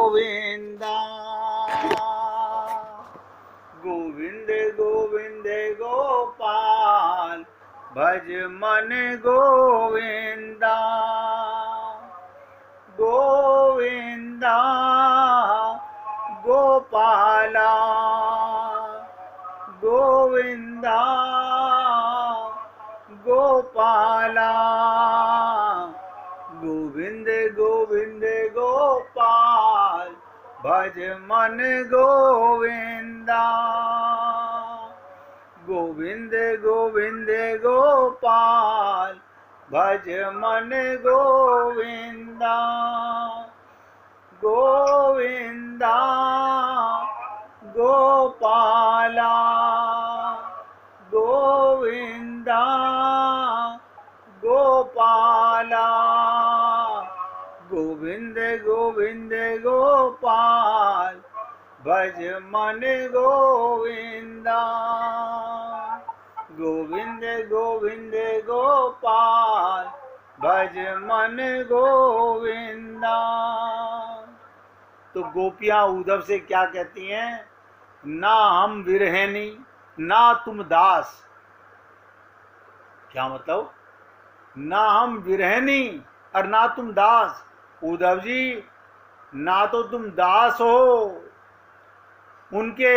गोविंदा। गोविंद गोविंद गोपाल भज मन गोविंदा। गोविंदा गोपाला गोविंदा गोपाला। गोविंद गोविंद गोपाल भज मन गोविंदा। गोविंद गोविंद गोपाल भज मन गोविंदा। गोविंदा गोपाला गोविंदा गोपाला। गोविंद गोविंद गोपाल भज मन गोविंदा। गोविंद गोविंद गोपाल भज मन गोविंदा। तो गोपियां उद्धव से क्या कहती हैं? ना हम विरहनी ना तुम दास। क्या मतलब? ना हम विरहनी और ना तुम दास। उद्धव जी, ना तो तुम दास हो उनके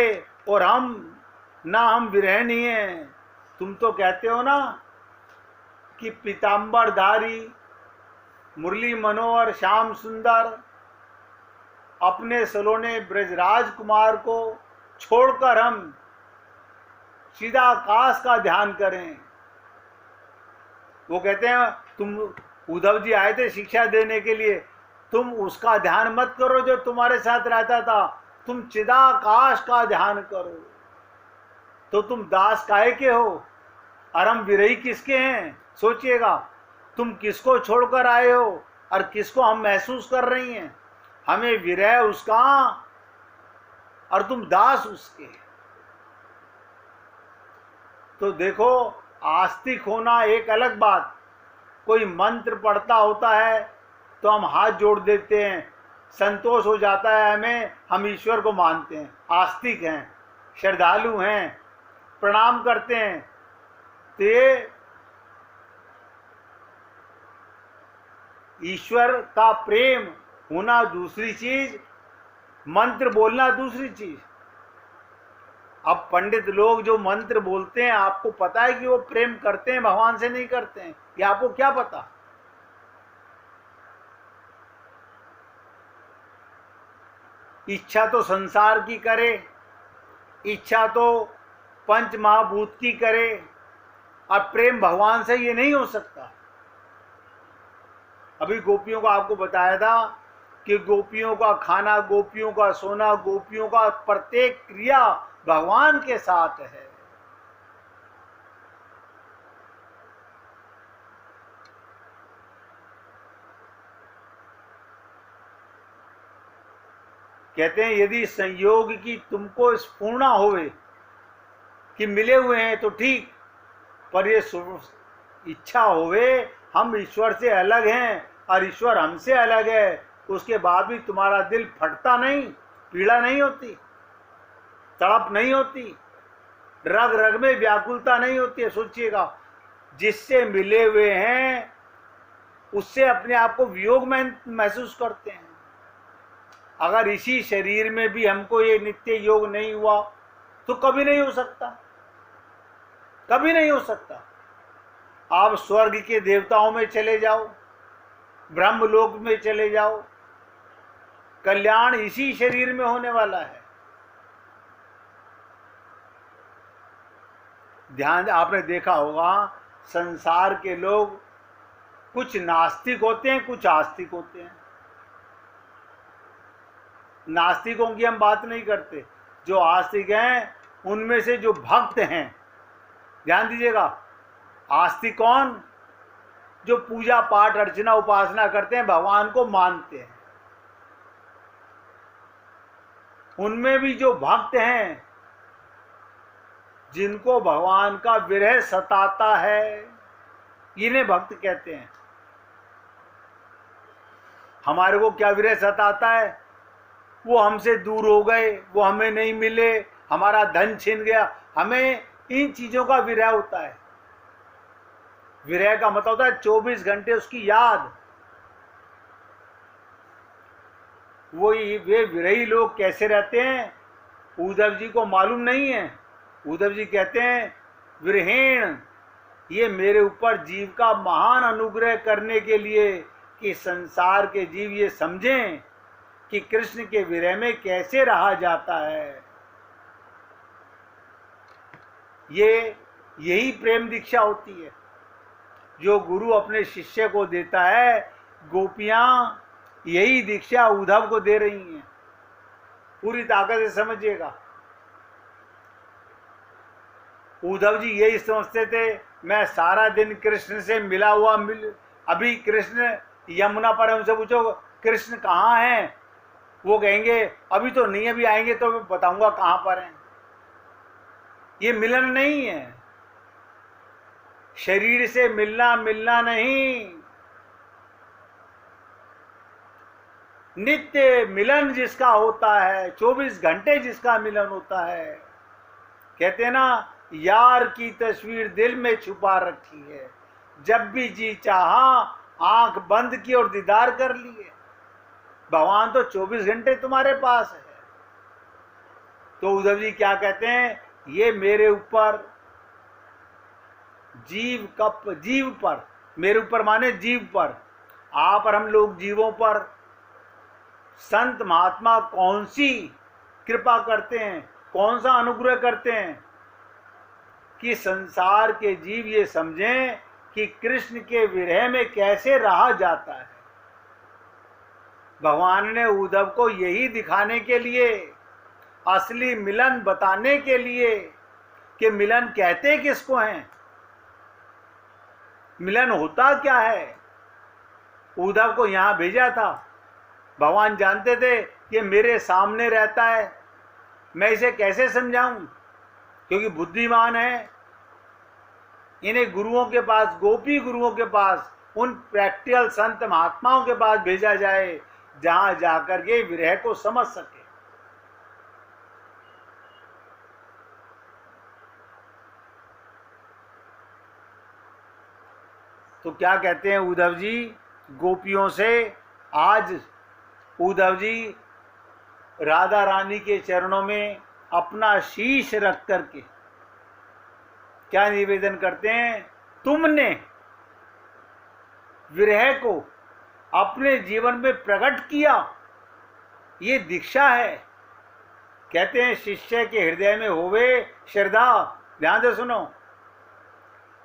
और हम विरहनी हैं। तुम तो कहते हो ना कि पीताम्बरधारी मुरली मनोहर श्याम सुंदर अपने सलोने ब्रजराज कुमार को छोड़कर हम सीधा आकाश का ध्यान करें। वो कहते हैं तुम उद्धव जी आए थे शिक्षा देने के लिए, तुम उसका ध्यान मत करो जो तुम्हारे साथ रहता था, तुम चिदाकाश का ध्यान करो। तो तुम दास काहे के हो और हम विरही किसके हैं? सोचिएगा, तुम किसको छोड़कर आए हो और किसको हम महसूस कर रही हैं? हमें विरह उसका और तुम दास उसके। तो देखो, आस्तिक होना एक अलग बात। कोई मंत्र पढ़ता होता है तो हम हाथ जोड़ देते हैं, संतोष हो जाता है हमें, हम ईश्वर को मानते हैं, आस्तिक हैं, श्रद्धालु हैं, प्रणाम करते हैं। तो ये ईश्वर का प्रेम होना दूसरी चीज, मंत्र बोलना दूसरी चीज। अब पंडित लोग जो मंत्र बोलते हैं, आपको पता है कि वो प्रेम करते हैं, भगवान से नहीं करते हैं? ये आपको क्या पता? इच्छा तो संसार की करे, इच्छा तो पंच महाभूत की करे, और प्रेम भगवान से ये नहीं हो सकता। अभी गोपियों का आपको बताया था कि गोपियों का खाना, गोपियों का सोना, गोपियों का प्रत्येक क्रिया भगवान के साथ है। कहते हैं यदि संयोग की तुमको स्फूर्णा होवे कि मिले हुए हैं तो ठीक, पर ये इच्छा होवे हम ईश्वर से अलग हैं और ईश्वर हमसे अलग है, उसके बाद भी तुम्हारा दिल फटता नहीं, पीड़ा नहीं होती, तड़प नहीं होती, रग रग में व्याकुलता नहीं होती है? सोचिएगा, जिससे मिले हुए हैं उससे अपने आप को वियोग में महसूस करते हैं। अगर इसी शरीर में भी हमको ये नित्य योग नहीं हुआ तो कभी नहीं हो सकता, कभी नहीं हो सकता। आप स्वर्ग के देवताओं में चले जाओ, ब्रह्मलोक में चले जाओ, कल्याण इसी शरीर में होने वाला है। ध्यान, आपने देखा होगा संसार के लोग कुछ नास्तिक होते हैं, कुछ आस्तिक होते हैं। नास्तिकों की हम बात नहीं करते, जो आस्तिक हैं उनमें से जो भक्त हैं, ध्यान दीजिएगा, आस्तिक कौन? जो पूजा पाठ अर्चना उपासना करते हैं, भगवान को मानते हैं। उनमें भी जो भक्त हैं, जिनको भगवान का विरह सताता है, इन्हें भक्त कहते हैं। हमारे को क्या विरह सताता है? वो हमसे दूर हो गए, वो हमें नहीं मिले, हमारा धन छिन गया, हमें इन चीजों का विरह होता है। विरह का मतलब होता है 24 घंटे उसकी याद। वे विरही लोग कैसे रहते हैं, उद्धव जी को मालूम नहीं है। उद्धव जी कहते हैं, विरहीण, ये मेरे ऊपर जीव का महान अनुग्रह करने के लिए कि संसार के जीव ये समझें कि कृष्ण के विरह में कैसे रहा जाता है। यही प्रेम दीक्षा होती है जो गुरु अपने शिष्य को देता है। गोपियां यही दीक्षा उद्धव को दे रही हैं। पूरी ताकत से समझिएगा। उद्धव जी यही समझते थे, मैं सारा दिन कृष्ण से मिला हुआ अभी कृष्ण यमुना पर, उनसे पूछो कृष्ण कहाँ हैं, वो कहेंगे अभी तो नहीं, अभी आएंगे तो मैं बताऊंगा कहाँ पर हैं। ये मिलन नहीं है, शरीर से मिलना नहीं, नित्य मिलन जिसका होता है, 24 घंटे जिसका मिलन होता है। कहते हैं ना, यार की तस्वीर दिल में छुपा रखी है, जब भी जी चाहा आंख बंद की और दीदार कर लिए। भगवान तो 24 घंटे तुम्हारे पास है। तो उद्धव जी क्या कहते हैं, ये मेरे ऊपर जीव पर, मेरे ऊपर माने जीव पर, आप और हम लोग जीवों पर संत महात्मा कौन सी कृपा करते हैं, कौन सा अनुग्रह करते हैं कि संसार के जीव ये समझें कि कृष्ण के विरह में कैसे रहा जाता है। भगवान ने उद्धव को यही दिखाने के लिए, असली मिलन बताने के लिए कि मिलन कहते किसको हैं, मिलन होता क्या है, उद्धव को यहां भेजा था। भगवान जानते थे कि मेरे सामने रहता है, मैं इसे कैसे समझाऊं, क्योंकि बुद्धिमान है। इन्हें गुरुओं के पास, गोपी गुरुओं के पास, उन प्रैक्टिकल संत महात्माओं के पास भेजा जाए जहां जाकर के विरह को समझ सके। तो क्या कहते हैं उद्धव जी गोपियों से, आज उद्धव जी राधा रानी के चरणों में अपना शीश रख करके क्या निवेदन करते हैं, तुमने विरह को अपने जीवन में प्रकट किया, ये दीक्षा है। कहते हैं शिष्य के हृदय में होवे श्रद्धा, ध्यान से सुनो,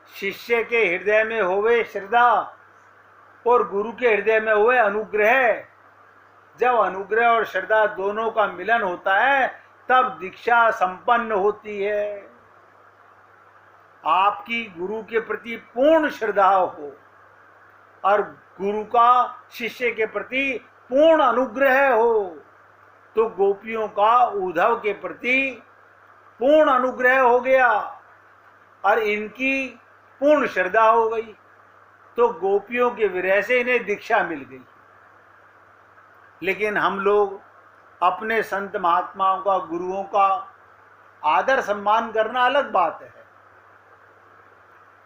शिष्य के हृदय में होवे श्रद्धा और गुरु के हृदय में होवे अनुग्रह। जब अनुग्रह और श्रद्धा दोनों का मिलन होता है तब दीक्षा संपन्न होती है। आपकी गुरु के प्रति पूर्ण श्रद्धा हो और गुरु का शिष्य के प्रति पूर्ण अनुग्रह हो, तो गोपियों का उद्धव के प्रति पूर्ण अनुग्रह हो गया और इनकी पूर्ण श्रद्धा हो गई, तो गोपियों के विरह से इन्हें दीक्षा मिल गई। लेकिन हम लोग अपने संत महात्माओं का, गुरुओं का आदर सम्मान करना अलग बात है,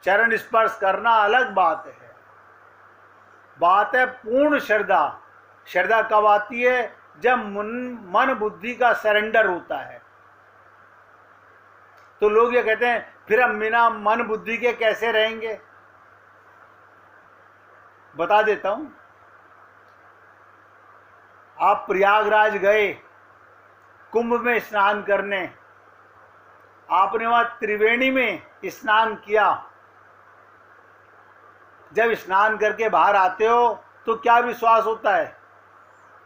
चरण स्पर्श करना अलग बात है। बात है पूर्ण श्रद्धा। श्रद्धा कब आती है, जब मन बुद्धि का सरेंडर होता है। तो लोग ये कहते हैं फिर हम बिना मन बुद्धि के कैसे रहेंगे। बता देता हूं, आप प्रयागराज गए कुंभ में स्नान करने, आपने वहां त्रिवेणी में स्नान किया। जब स्नान करके बाहर आते हो तो क्या विश्वास होता है,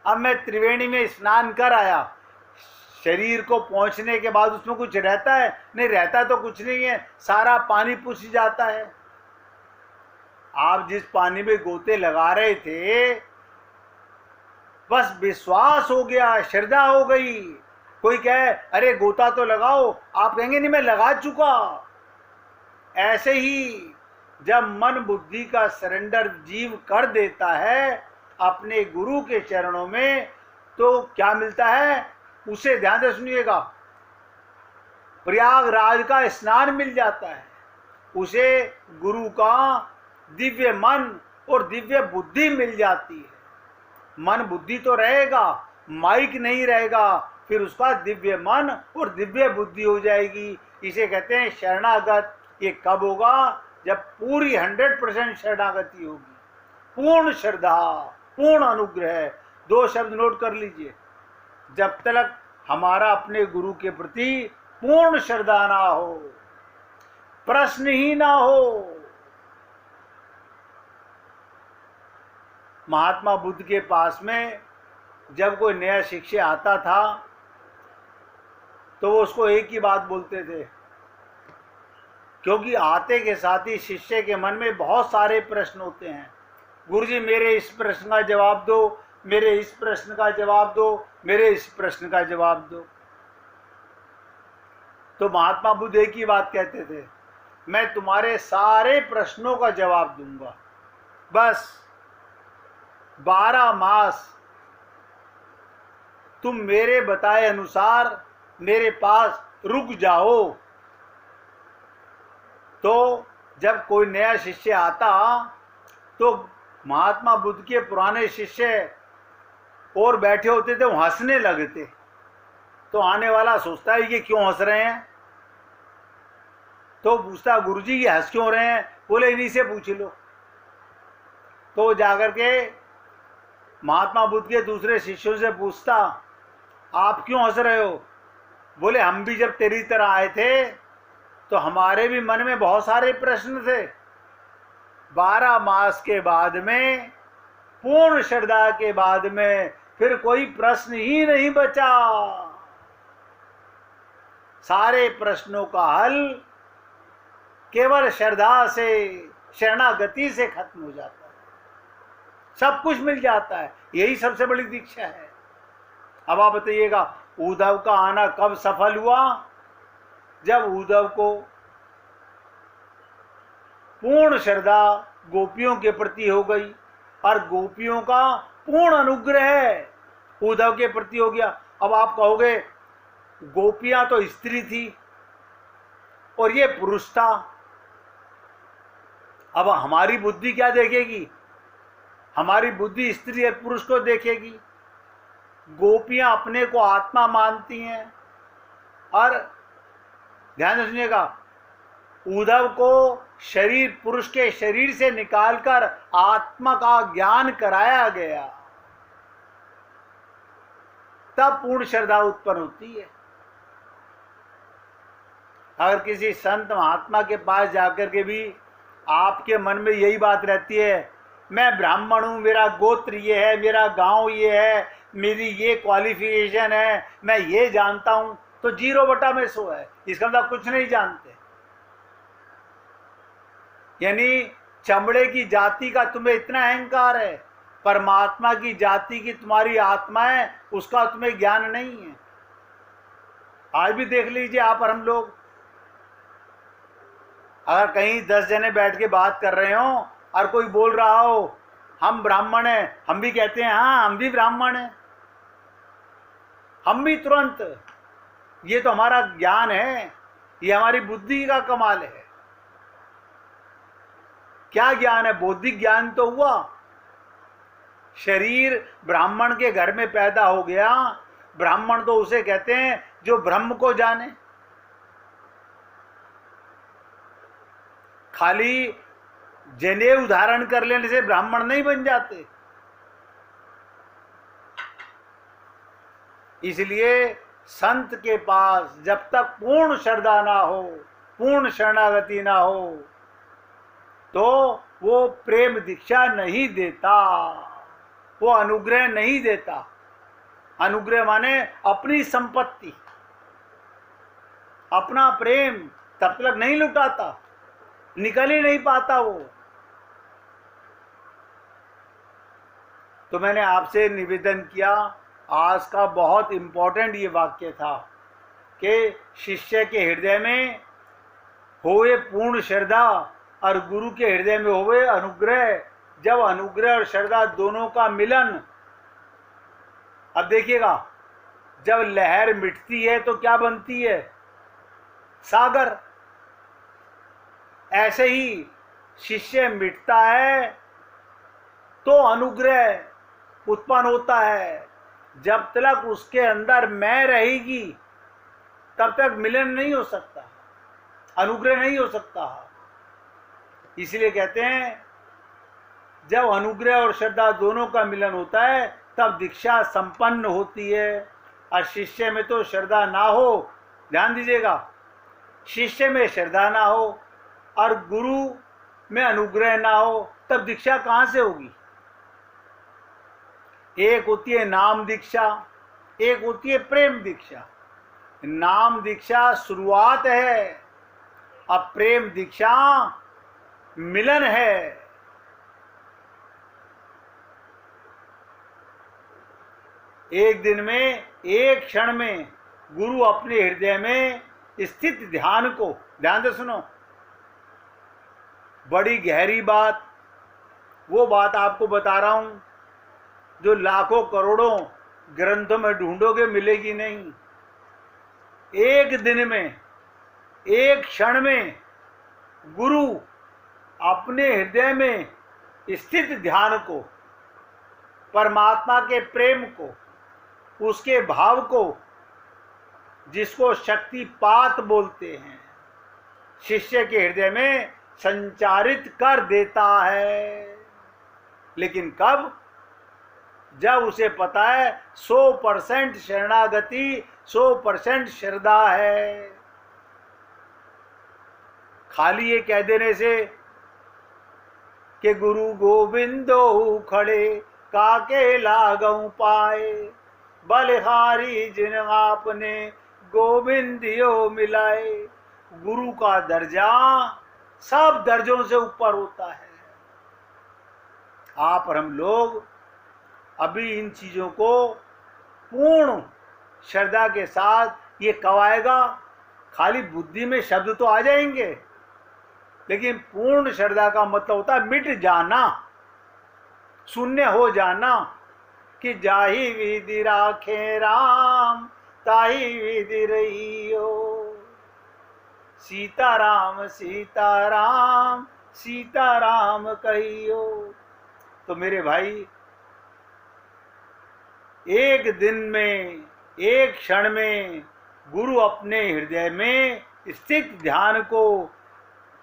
अब मैं त्रिवेणी में स्नान कर आया, शरीर को पहुंचने के बाद उसमें कुछ रहता है, नहीं रहता तो कुछ नहीं है, सारा पानी पूछ जाता है। आप जिस पानी में गोते लगा रहे थे, बस विश्वास हो गया, श्रद्धा हो गई। कोई कहे अरे गोता तो लगाओ, आप कहेंगे नहीं मैं लगा चुका। ऐसे ही जब मन बुद्धि का सरेंडर जीव कर देता है अपने गुरु के चरणों में, तो क्या मिलता है, उसे ध्यान से सुनिएगा, प्रयागराज का स्नान मिल जाता है, उसे गुरु का दिव्य मन और दिव्य बुद्धि मिल जाती है। मन बुद्धि तो रहेगा, माइक नहीं रहेगा, फिर उसका दिव्य मन और दिव्य बुद्धि हो जाएगी। इसे कहते हैं शरणागत। ये कब होगा, जब पूरी 100% शरणागति होगी, पूर्ण श्रद्धा, पूर्ण अनुग्रह। 2 शब्द नोट कर लीजिए, जब तक हमारा अपने गुरु के प्रति पूर्ण श्रद्धा ना हो, प्रश्न ही ना हो। महात्मा बुद्ध के पास में जब कोई नया शिष्य आता था तो वो उसको एक ही बात बोलते थे, क्योंकि आते के साथ ही शिष्य के मन में बहुत सारे प्रश्न होते हैं। गुरुजी मेरे इस प्रश्न का जवाब दो, मेरे इस प्रश्न का जवाब दो, मेरे इस प्रश्न का जवाब दो। तो महात्मा बुद्ध एक ही बात कहते थे, मैं तुम्हारे सारे प्रश्नों का जवाब दूंगा, बस 12 मास तुम मेरे बताए अनुसार मेरे पास रुक जाओ। तो जब कोई नया शिष्य आता तो महात्मा बुद्ध के पुराने शिष्य और बैठे होते थे, वो हंसने लगते। तो आने वाला सोचता है कि क्यों हंस रहे हैं, तो पूछता गुरुजी ये हंस क्यों रहे हैं, बोले इन्हीं से पूछ लो। तो जाकर के महात्मा बुद्ध के दूसरे शिष्यों से पूछता, आप क्यों हंस रहे हो, बोले हम भी जब तेरी तरह आए थे तो हमारे भी मन में बहुत सारे प्रश्न थे, 12 मास के बाद में, पूर्ण श्रद्धा के बाद में फिर कोई प्रश्न ही नहीं बचा। सारे प्रश्नों का हल केवल श्रद्धा से, शरणागति से खत्म हो जाता है, सब कुछ मिल जाता है। यही सबसे बड़ी दीक्षा है। अब आप बताइएगा उद्धव का आना कब सफल हुआ, जब उद्धव को पूर्ण श्रद्धा गोपियों के प्रति हो गई और गोपियों का पूर्ण अनुग्रह उद्धव के प्रति हो गया। अब आप कहोगे गोपियां तो स्त्री थी और ये पुरुष था, अब हमारी बुद्धि क्या देखेगी, हमारी बुद्धि स्त्री और पुरुष को देखेगी। गोपियां अपने को आत्मा मानती हैं और ध्यान से सुनिएगा, उद्धव को शरीर, पुरुष के शरीर से निकालकर आत्मा का ज्ञान कराया गया, तब पूर्ण श्रद्धा उत्पन्न होती है। अगर किसी संत महात्मा के पास जाकर के भी आपके मन में यही बात रहती है, मैं ब्राह्मण हूं, मेरा गोत्र ये है, मेरा गांव ये है, मेरी ये क्वालिफिकेशन है, मैं ये जानता हूं, तो 0/100 है। इसका मतलब कुछ नहीं जानते। यानी चमड़े की जाति का तुम्हें इतना अहंकार है, परमात्मा की जाति की तुम्हारी आत्मा है, उसका तुम्हें ज्ञान नहीं है। आज भी देख लीजिए आप और हम लोग, अगर कहीं 10 जने बैठ के बात कर रहे हो और कोई बोल रहा हो हम ब्राह्मण हैं, हम भी कहते हैं हाँ हम भी ब्राह्मण हैं, हम भी तुरंत, ये तो हमारा ज्ञान है, ये हमारी बुद्धि का कमाल है। क्या ज्ञान है, बौद्धिक ज्ञान तो हुआ। शरीर ब्राह्मण के घर में पैदा हो गया, ब्राह्मण तो उसे कहते हैं जो ब्रह्म को जाने। खाली जनेऊ धारण कर लेने से ब्राह्मण नहीं बन जाते। इसलिए संत के पास जब तक पूर्ण श्रद्धा ना हो, पूर्ण शरणागति ना हो, तो वो प्रेम दीक्षा नहीं देता, वो अनुग्रह नहीं देता। अनुग्रह माने अपनी संपत्ति, अपना प्रेम तब तक नहीं लुटाता, निकल ही नहीं पाता वो। तो मैंने आपसे निवेदन किया, आज का बहुत इंपॉर्टेंट ये वाक्य था कि शिष्य के हृदय में होए पूर्ण श्रद्धा और गुरु के हृदय में होए अनुग्रह। जब अनुग्रह और श्रद्धा दोनों का मिलन अब देखिएगा, जब लहर मिटती है तो क्या बनती है? सागर। ऐसे ही शिष्य मिटता है तो अनुग्रह उत्पन्न होता है। जब तक उसके अंदर मैं रहेगी तब तक मिलन नहीं हो सकता, अनुग्रह नहीं हो सकता। इसलिए कहते हैं जब अनुग्रह और श्रद्धा दोनों का मिलन होता है तब दीक्षा संपन्न होती है। और शिष्य में तो श्रद्धा ना हो, ध्यान दीजिएगा, शिष्य में श्रद्धा ना हो और गुरु में अनुग्रह ना हो, तब दीक्षा कहाँ से होगी? एक होती है नाम दीक्षा, एक होती है प्रेम दीक्षा। नाम दीक्षा शुरुआत है, अब प्रेम दीक्षा मिलन है। एक दिन में, एक क्षण में गुरु अपने हृदय में स्थित ध्यान को, ध्यान से सुनो, बड़ी गहरी बात, वो बात आपको बता रहा हूं जो लाखों करोड़ों ग्रंथों में ढूंढोगे मिलेगी नहीं। एक दिन में, एक क्षण में गुरु अपने हृदय में स्थित ध्यान को, परमात्मा के प्रेम को, उसके भाव को, जिसको शक्तिपात बोलते हैं, शिष्य के हृदय में संचारित कर देता है। लेकिन कब? जब उसे पता है 100% शरणागति, 100% श्रद्धा है। खाली ये कह देने से कि गुरु गोविंदो खड़े काके लागऊ पाए, बलिहारी जिन आपने गोविंदियो मिलाए। गुरु का दर्जा सब दर्जों से ऊपर होता है। आप और हम लोग अभी इन चीजों को पूर्ण श्रद्धा के साथ, ये कब आएगा? खाली बुद्धि में शब्द तो आ जाएंगे, लेकिन पूर्ण श्रद्धा का मतलब होता है मिट जाना, शून्य हो जाना, कि जाहि विधि राखे राम ताहि विधि रहियो, सीताराम सीताराम सीताराम कहियो। तो मेरे भाई, एक दिन में, एक क्षण में गुरु अपने हृदय में स्थित ध्यान को,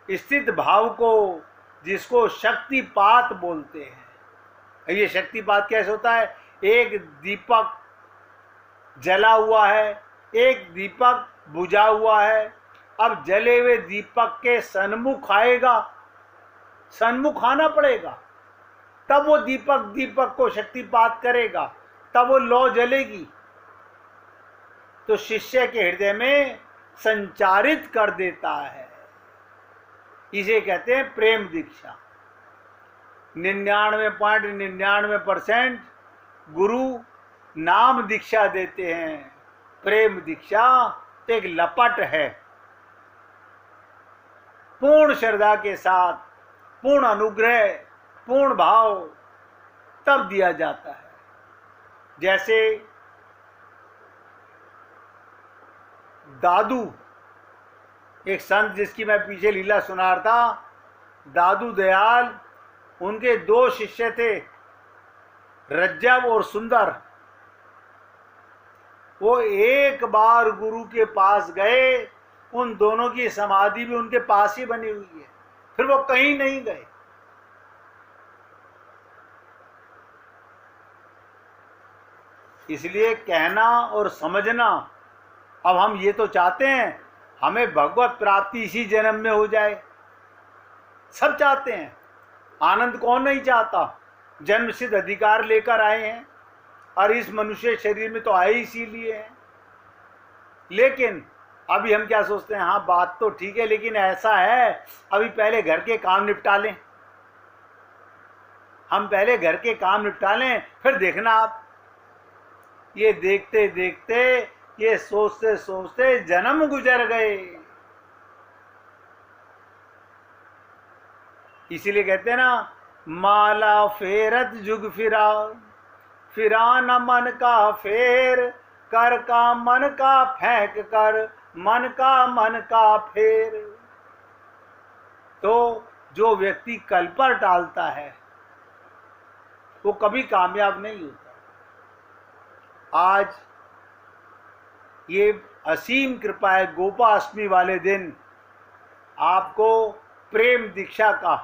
स्थित भाव को, जिसको शक्तिपात बोलते हैं। ये शक्तिपात कैसे होता है? एक दीपक जला हुआ है, एक दीपक बुझा हुआ है। अब जले हुए दीपक के सन्मुख आएगा, सन्मुख आना पड़ेगा, तब वो दीपक को शक्तिपात करेगा, तब वो लौ जलेगी। तो शिष्य के हृदय में संचारित कर देता है। इसे कहते हैं प्रेम दीक्षा। 99.99% गुरु नाम दीक्षा देते हैं, प्रेम दीक्षा तो एक लपट है। पूर्ण श्रद्धा के साथ, पूर्ण अनुग्रह, पूर्ण भाव तब दिया जाता है। जैसे दादू, एक संत जिसकी मैं पीछे लीला सुना रहा था, दादू दयाल, उनके 2 शिष्य थे, रज्जब और सुंदर। वो एक बार गुरु के पास गए, उन दोनों की समाधि भी उनके पास ही बनी हुई है, फिर वो कहीं नहीं गए। इसलिए कहना और समझना, अब हम ये तो चाहते हैं हमें भगवत प्राप्ति इसी जन्म में हो जाए, सब चाहते हैं। आनंद कौन नहीं चाहता? जन्म सिद्ध अधिकार लेकर आए हैं और इस मनुष्य शरीर में तो आए इसीलिए हैं। लेकिन अभी हम क्या सोचते हैं, हाँ बात तो ठीक है, लेकिन ऐसा है अभी पहले घर के काम निपटा लें, हम पहले घर के काम निपटा लें, फिर देखना आप। ये देखते देखते, ये सोचते सोचते जन्म गुजर गए। इसीलिए कहते हैं ना, माला फेरत जुग फिरा, फिराना मन का फेर, कर का मन का फेंक कर, मन का फेर। तो जो व्यक्ति कल पर टालता है वो कभी कामयाब नहीं होता। आज ये असीम कृपा है, गोपाष्टमी वाले दिन आपको प्रेम दीक्षा का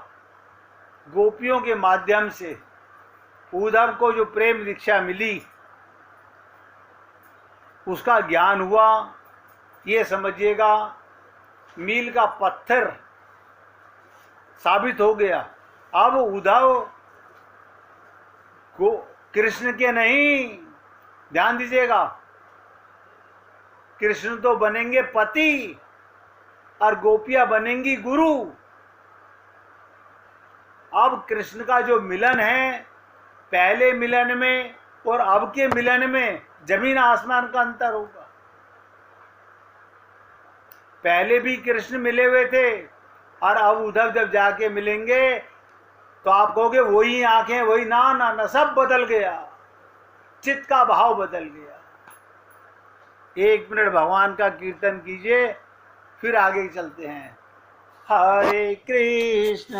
गोपियों के माध्यम से उद्धव को जो प्रेम दीक्षा मिली उसका ज्ञान हुआ। ये समझिएगा मील का पत्थर साबित हो गया। अब उद्धव को कृष्ण के नहीं, ध्यान दीजिएगा, कृष्ण तो बनेंगे पति और गोपियां बनेंगी गुरु। अब कृष्ण का जो मिलन है, पहले मिलन में और अब के मिलन में जमीन आसमान का अंतर होगा। पहले भी कृष्ण मिले हुए थे और अब उद्धव जब जाके मिलेंगे तो आप कहोगे वही आंखें, वही ना ना ना, सब बदल गया, चित्त का भाव बदल गया। 1 मिनट भगवान का कीर्तन कीजिए, फिर आगे चलते हैं। हरे कृष्ण